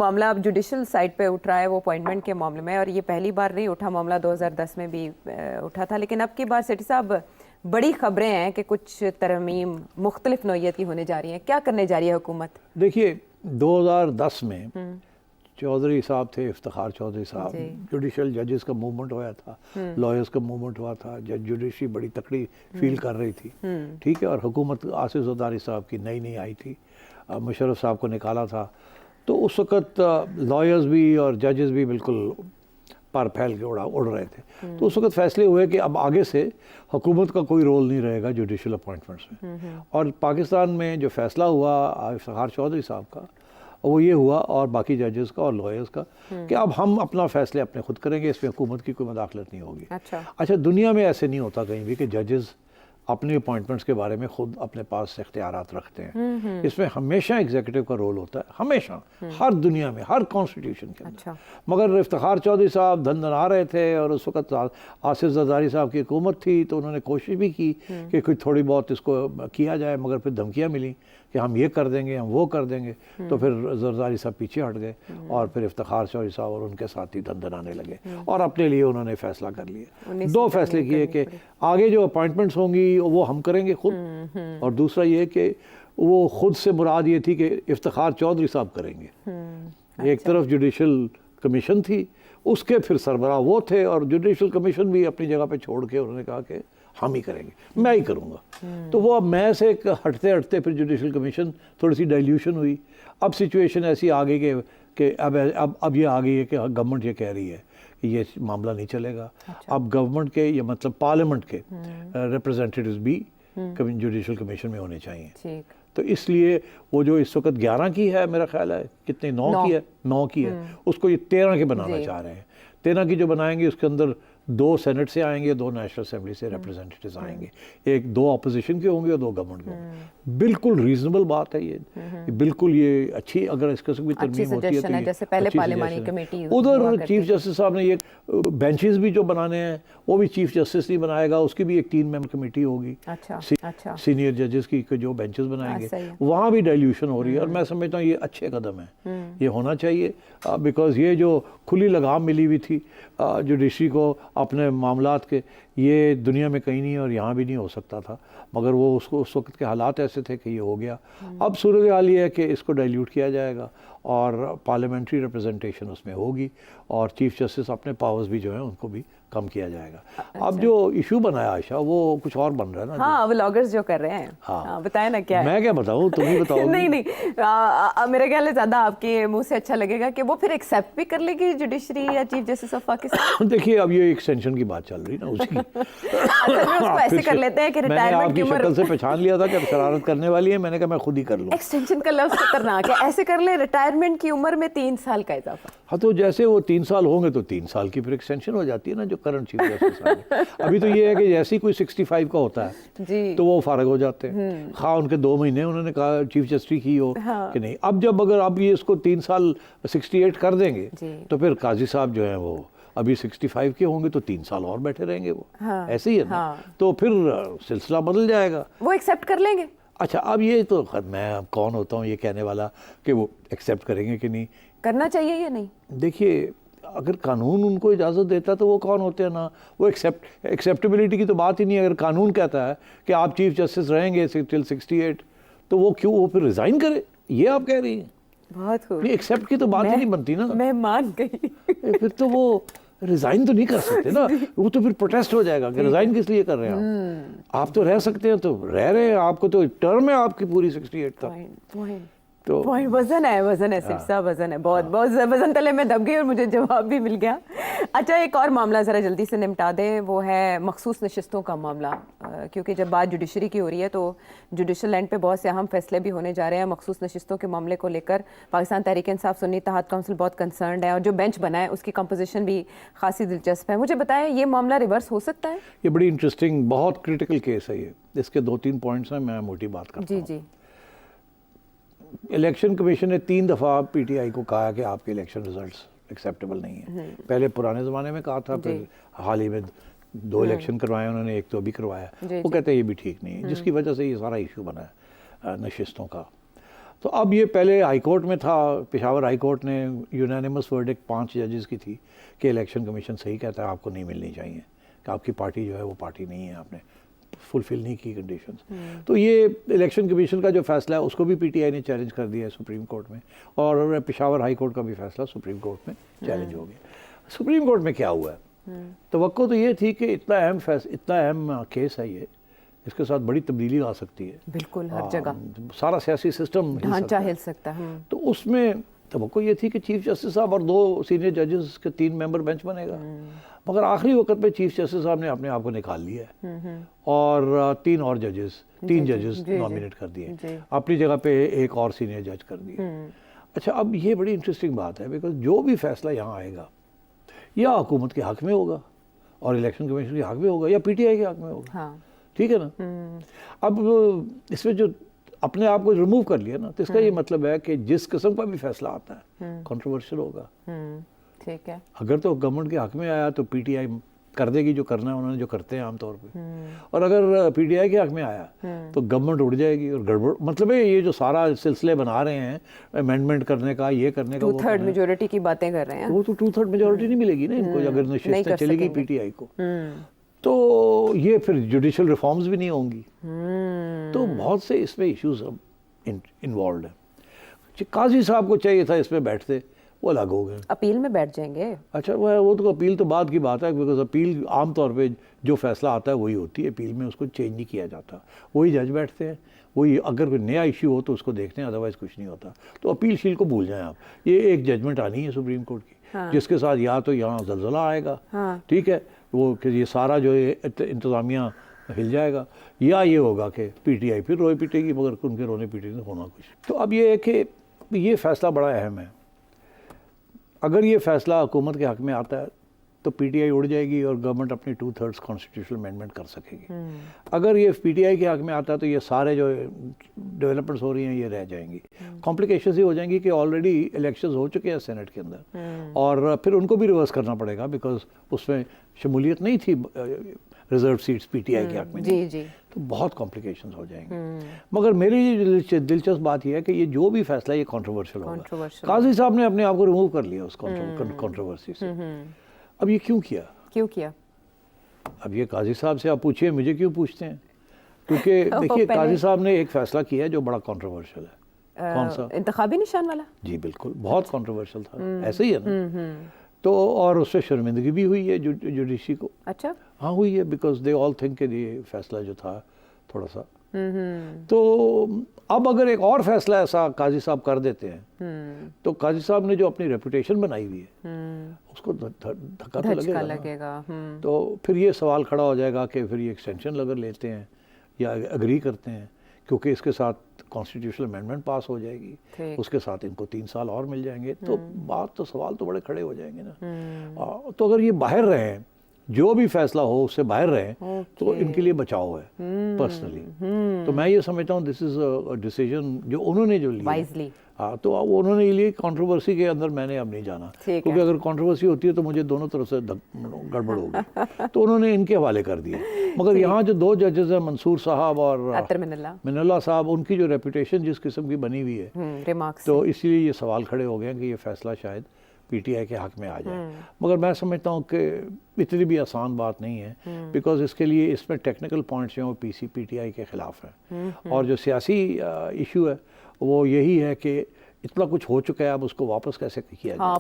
मामला अब judicial side पे उठ रहा है वो अपॉइंटमेंट के मामले में, और ये पहली बार नहीं उठा, मामला 2010 में भी उठा था। लेकिन अब की बार सेठी साहब बड़ी खबरें हैं कि कुछ तरमीम मुख्तलिफ नौइयत की होने जा रही हैं। क्या करने जा रही है हुकूमत? देखिए 2010 में चौधरी साहब थे, इफ्तिखार चौधरी साहब, जुडिशल जजेस का मूवमेंट हुआ था, लॉयर्स का मूवमेंट हुआ था, जुडिशरी बड़ी तकड़ी फील कर रही थी, ठीक है। और हुकूमत आसिफ ज़रदारी साहब की नई नई आई थी, मुशर्रफ साहब को निकाला था, तो उस वक़्त लॉयर्स भी और जजेस भी बिल्कुल पर फैल के उड़ रहे थे। तो उस वक़्त फैसले हुए कि अब आगे से हुकूमत का कोई रोल नहीं रहेगा जुडिशल अपॉइंटमेंट्स में। और पाकिस्तान में जो फैसला हुआ इफ्तिखार चौधरी साहब का, वो ये हुआ, और बाकी जजेस का और लॉयर्स का, कि अब हम अपना फैसले अपने खुद करेंगे, इसमें हुकूमत की कोई मदाखलत नहीं होगी। अच्छा, दुनिया में ऐसे नहीं होता कहीं भी कि जजेस अपने अपॉइंटमेंट्स के बारे में खुद अपने पास इख्तियारात रखते हैं। इसमें हमेशा एग्जीक्यूटिव का रोल होता है, हमेशा, हर दुनिया में, हर कॉन्स्टिट्यूशन के अंदर। मगर इफ्तिखार चौधरी साहब धंधना रहे थे, और उस वक्त आसिफ ज़रदारी साहब की हुकूमत थी, तो उन्होंने कोशिश भी की कि कोई थोड़ी बहुत इसको किया जाए, मगर फिर धमकियाँ मिली कि हम ये कर देंगे, हम वो कर देंगे। तो फिर ज़रदारी साहब पीछे हट गए, और फिर इफ्तिखार चौधरी साहब और उनके साथी धंधनाने लगे, और अपने लिए उन्होंने फैसला कर लिया। दो फैसले किए कि आगे जो अपॉइंटमेंट्स होंगी वो हम करेंगे खुद, और दूसरा ये कि वो खुद से मुराद ये थी कि इफ्तिखार चौधरी साहब करेंगे। एक तरफ जुडिशल कमीशन थी, उसके फिर सरबराह वो थे, और जुडिशल कमीशन भी अपनी जगह पे छोड़ के उन्होंने कहा कि हम ही करेंगे, मैं ही करूँगा। तो वो अब मैं से हटते हटते फिर जुडिशल कमीशन थोड़ी सी डाइल्यूशन हुई। अब सिचुएशन ऐसी आ गई कि अब ये आ गई है कि गवर्नमेंट ये कह रही है कि ये मामला नहीं चलेगा। अब गवर्नमेंट के, ये मतलब पार्लियामेंट के रिप्रेजेंटेटिव्स भी जुडिशल कमीशन में होने चाहिए। तो इसलिए वो जो इस वक्त 11 की है, मेरा ख्याल है, कितने 9 की है, उसको ये 13 के बनाना चाह रहे हैं। 13 की जो बनाएंगे उसके अंदर 2 सेनेट से आएंगे, 2 नेशनल असेंबली से रिप्रेजेंटेटिव्स आएंगे, 2 अपोजिशन के होंगे और 2 गवर्नमेंट के होंगे। बिल्कुल रीजनेबल बात है ये, बिल्कुल ये अच्छी, अगर इसका कोई तरमीम होती है तो जैसे पहले पार्लियामानी कमेटी, उधर चीफ जस्टिस साहब ने ये बेंचेस भी जो बनाने हैं वो भी चीफ जस्टिस नहीं बनाएगा, उसकी भी एक 3 मेंबर कमेटी होगी। सीनियर जजेस की जो बेंचेस बनाएंगे, वहाँ भी डाइल्यूशन हो रही है। और मैं समझता हूँ ये अच्छे कदम है, ये होना चाहिए, बिकॉज ये जो खुली लगाम मिली हुई थी जुडिशरी को अपने मामलात के, ये दुनिया में कहीं नहीं और यहाँ भी नहीं हो सकता था, मगर वो उसको उस वक्त के हालात ऐसे थे कि ये हो गया। अब सूरत हाल ये है कि इसको डाइल्यूट किया जाएगा और पार्लियामेंट्री रिप्रेजेंटेशन उसमें होगी, और चीफ जस्टिस अपने पावर्स भी जो हैं उनको भी कम किया जाएगा। अब जो इशू बनाया आयशा, वो कुछ और बन रहा है ना। हाँ, व्लॉगर्स जो कर रहे हैं। हाँ, बताए ना क्या है? मैं क्या बताऊँ, तुम ही बताओ। नहीं, मेरे ख्याल है ज्यादा आपके मुंह से अच्छा लगेगा कि वो फिर एक्सेप्ट भी कर लेगी जुडिशरी या चीफ जस्टिस ऑफ पाकिस्तान। देखिए, अब ये एक्सटेंशन की बात चल रही ना उसकी। उसको ऐसे कर लेते हैं कि रिटायरमेंट की उम्र, शक्ल से पहचान लिया था कि शरारत करने वाली है, मैंने कहा मैं खुद ही कर लूँ। एक्सटेंशन का लफ्ज़ खतरनाक है, ऐसे कर ले, रिटायरमेंट की उम्र में 3 साल का इजाफा। हाँ, तो जैसे वो 3 साल होंगे तो 3 साल की फिर एक्सटेंशन हो जाती है ना, जो करंट चीफ जस्टिस है। अभी तो ये है कि जैसे ही कोई 65 का होता है जी, तो वो फारग हो जाते हैं। हाँ, उनके 2 महीने उन्होंने कहा चीफ जस्टिस की हो कि नहीं। अब जब अगर अब ये इसको 3 साल 68 कर देंगे तो फिर काजी साहब जो है वो अभी 65 के होंगे तो 3 साल और बैठे रहेंगे वो। ऐसे ही है ना। तो फिर सिलसिला बदल जाएगा, वो एक्सेप्ट कर लेंगे। अच्छा, अब ये तो मैं अब कौन होता हूँ ये कहने वाला कि वो एक्सेप्ट करेंगे कि नहीं, करना चाहिए या नहीं। देखिए, अगर कानून उनको इजाज़त देता तो वो कौन होते हैं ना, वो एक्सेप्टेबिलिटी की तो बात ही नहीं है। अगर कानून कहता है कि आप चीफ जस्टिस रहेंगे टिल 68, तो वो क्यों, वो फिर रिज़ाइन करे, ये आप कह रही हैं। बहुत खूब, एक्सेप्ट की तो बात ही नहीं बनती ना। मैं मान गई। फिर तो वो रिज़ाइन तो नहीं कर सकते ना, वो तो फिर प्रोटेस्ट हो जाएगा कि रिज़ाइन किस लिए कर रहे हैं आप तो रह सकते हैं, तो रह रहे हैं, आपको तो टर्म है आपकी पूरी 68 का। तो वजन है सिर्फ सा वजन है, बहुत वजन तले में दब गई और मुझे जवाब भी मिल गया। अच्छा, एक और मामला ज़रा जल्दी से निपटा दें, वो है मखसूस नशिस्तों का मामला, क्योंकि जब बात जुडिशरी की हो रही है तो जुडिशल लैंड पे बहुत से अहम फैसले भी होने जा रहे हैं। मखसूस नशिस्तों के मामले को लेकर पाकिस्तान तहरीक इंसाफ सुन्नी इत्तेहाद काउंसिल बहुत कंसर्न्ड है, और जो बेंच बना है उसकी कंपोजिशन भी खासी दिलचस्प है। मुझे बताएं, ये मामला रिवर्स हो सकता है? ये बड़ी इंटरेस्टिंग, बहुत क्रिटिकल केस है ये। इसके 2-3 पॉइंट्स हैं, मैं मोटी बात करता हूँ। जी। इलेक्शन कमीशन ने 3 दफ़ा पीटीआई को कहा कि आपके इलेक्शन रिजल्ट्स एक्सेप्टेबल नहीं है। पहले पुराने ज़माने में कहा था, फिर हाल ही में 2 इलेक्शन करवाए उन्होंने, एक तो अभी करवाया। वो कहते हैं ये भी ठीक नहीं है, जिसकी वजह से ये सारा इशू बना है नशिस्तों का। तो अब ये पहले हाई कोर्ट में था, पेशावर हाई कोर्ट ने यूनानिमस वर्डिक्ट 5 जजेस की थी कि इलेक्शन कमीशन सही कहता है, आपको नहीं मिलनी चाहिए, कि आपकी पार्टी जो है वो पार्टी नहीं है, आपने फुलफिल नहीं की कंडीशंस। तो ये इलेक्शन कमीशन का जो फैसला है उसको भी पीटीआई ने चैलेंज कर दिया है सुप्रीम कोर्ट में, और पेशावर हाई कोर्ट का भी फैसला सुप्रीम कोर्ट में चैलेंज हो गया। सुप्रीम कोर्ट में क्या हुआ है, तवक्को तो ये थी कि इतना अहम केस है ये, इसके साथ बड़ी तब्दीली आ सकती है, बिल्कुल हर जगह सारा सियासी सिस्टम ढांचा हिल सकता है। तो उसमें तवक्को ये थी कि चीफ जस्टिस साहब और 2 सीनियर जजेस के 3 मेंबर बेंच बनेगा, मगर आखिरी वक्त पे चीफ जस्टिस साहब ने अपने आप को निकाल लिया है और 3 और जजेस नॉमिनेट कर दिए, अपनी जगह पे एक और सीनियर जज कर दिए। अच्छा, अब ये बड़ी इंटरेस्टिंग बात है, बिकॉज जो भी फैसला यहाँ आएगा या हुकूमत के हक में होगा और इलेक्शन कमीशन के हक में होगा या पीटीआई के हक में होगा। हाँ। ठीक है ना। अब इसमें जो अपने आप को रिमूव कर लिया ना, तो इसका ये मतलब है कि जिस किस्म का भी फैसला आता है कंट्रोवर्शियल होगा। ठीक है। अगर तो गवर्नमेंट के हक में आया तो पीटीआई कर देगी जो करना है, उन्होंने जो करते हैं आमतौर पे, और अगर पीटीआई के हक में आया तो गवर्नमेंट उड़ जाएगी और गड़बड़, मतलब है ये जो सारा सिलसिले बना रहे हैं अमेंडमेंट करने का, ये करने का, 2/3 मेजोरिटी की बातें कर रहे हैं, वो तो 2/3 मेजोरिटी नहीं मिलेगी ना इनको, अगर नशिस्तें चलेगी पीटीआई को, तो ये फिर जुडिशल रिफॉर्म्स भी नहीं होंगी। तो बहुत से इसमें इश्यूज अब इन्वॉल्व है। काजी साहब को चाहिए था इसमें बैठते, वो अलग हो गए, अपील में बैठ जाएंगे। अच्छा, वो तो अपील तो बाद की बात है, बिकॉज अपील आमतौर पे जो फैसला आता है वही होती है, अपील में उसको चेंज नहीं किया जाता, वही जज बैठते हैं, वही अगर कोई नया इश्यू हो तो उसको देखते हैं, अदरवाइज कुछ नहीं होता। तो अपील शील को भूल जाएं आप, ये एक जजमेंट आनी है सुप्रीम कोर्ट की, हाँ। जिसके साथ या तो यहाँ जलजला आएगा, हाँ। ठीक है, वो कि ये सारा जो इंतज़ामिया हिल जाएगा, या ये होगा कि पीटीआई फिर रोए पीटेगी, मगर उनके रोने पीटेगी तो होना कुछ। तो अब ये है कि ये फैसला बड़ा अहम है, अगर ये फैसला हुकूमत के हक में आता है तो पीटीआई उड़ जाएगी और गवर्नमेंट अपनी 2/3 कॉन्स्टिट्यूशनल अमेंडमेंट कर सकेगी। अगर ये पीटीआई के हक में आता है तो ये सारे जो डेवलपमेंट्स हो रही हैं ये रह जाएंगी, कॉम्प्लिकेशंस ही हो जाएंगी कि ऑलरेडी इलेक्शंस हो चुके हैं सेनेट के अंदर, और फिर उनको भी रिवर्स करना पड़ेगा, बिकॉज उसमें शमूलियत नहीं थी रिजर्व सीट्स पीटीआई के हक में, जी जी, तो बहुत कॉम्प्लिकेशंस हो जाएंगे। मगर मेरी दिलचस्प बात यह है कि ये जो भी फैसला ये कंट्रोवर्शियल होगा। काजी साहब ने अपने आप को रिमूव कर लिया उस कंट्रोवर्सी से। अब ये क्यों किया? अब ये काजी साहब से आप पूछिए, मुझे क्यों पूछते हैं? क्योंकि देखिए काजी साहब ने एक फैसला किया जो बड़ा कंट्रोवर्शियल है। कौन सा? इंतखाबी निशान वाला। जी बिल्कुल, बहुत कंट्रोवर्शियल था, ऐसे ही है ना। तो और उससे शर्मिंदगी भी हुई है जुडिशरी को। अच्छा, हाँ हुई है, बिकॉज दे ऑल थिंक कि ये फैसला जो था थोड़ा सा, तो अब अगर एक और फैसला ऐसा काजी साहब कर देते हैं तो काजी साहब ने जो अपनी रेपुटेशन बनाई हुई है उसको धक्का तो लगेगा। तो फिर ये सवाल खड़ा हो जाएगा कि फिर ये एक्सटेंशन अगर लेते हैं या अग्री करते हैं, क्योंकि इसके साथ कॉन्स्टिट्यूशनल अमेंडमेंट पास हो जाएगी, उसके साथ इनको 3 साल और मिल जाएंगे, तो बात तो सवाल तो बड़े खड़े हो जाएंगे ना। तो अगर ये बाहर रहे, जो भी फैसला हो उससे बाहर रहे, तो इनके लिए बचाव है पर्सनली। तो मैं ये समझता हूँ दिस इज अ डिसीजन जो उन्होंने जो लिया, हाँ, तो उन्होंने लिए कंट्रोवर्सी के अंदर मैंने अब नहीं जाना, क्योंकि अगर कंट्रोवर्सी होती है तो मुझे दोनों तरफ से गड़बड़ होगी, तो उन्होंने इनके हवाले कर दिए। मगर यहाँ जो 2 जजेस हैं, मंसूर साहब और मिनल्ला साहब, उनकी जो रेपुटेशन जिस किस्म की बनी हुई है, तो इसलिए ये सवाल खड़े हो गए कि ये फैसला शायद पीटीआई के हक में आ जाए। मगर मैं समझता हूँ कि इतनी भी आसान बात नहीं है, बिकॉज इसके लिए इसमें टेक्निकल पॉइंट्स हैं वो पीटीआई के खिलाफ हैं, और जो सियासी इशू है वो यही है कि इतना कुछ हो चुका है, अब उसको वापस कैसे किया जाए।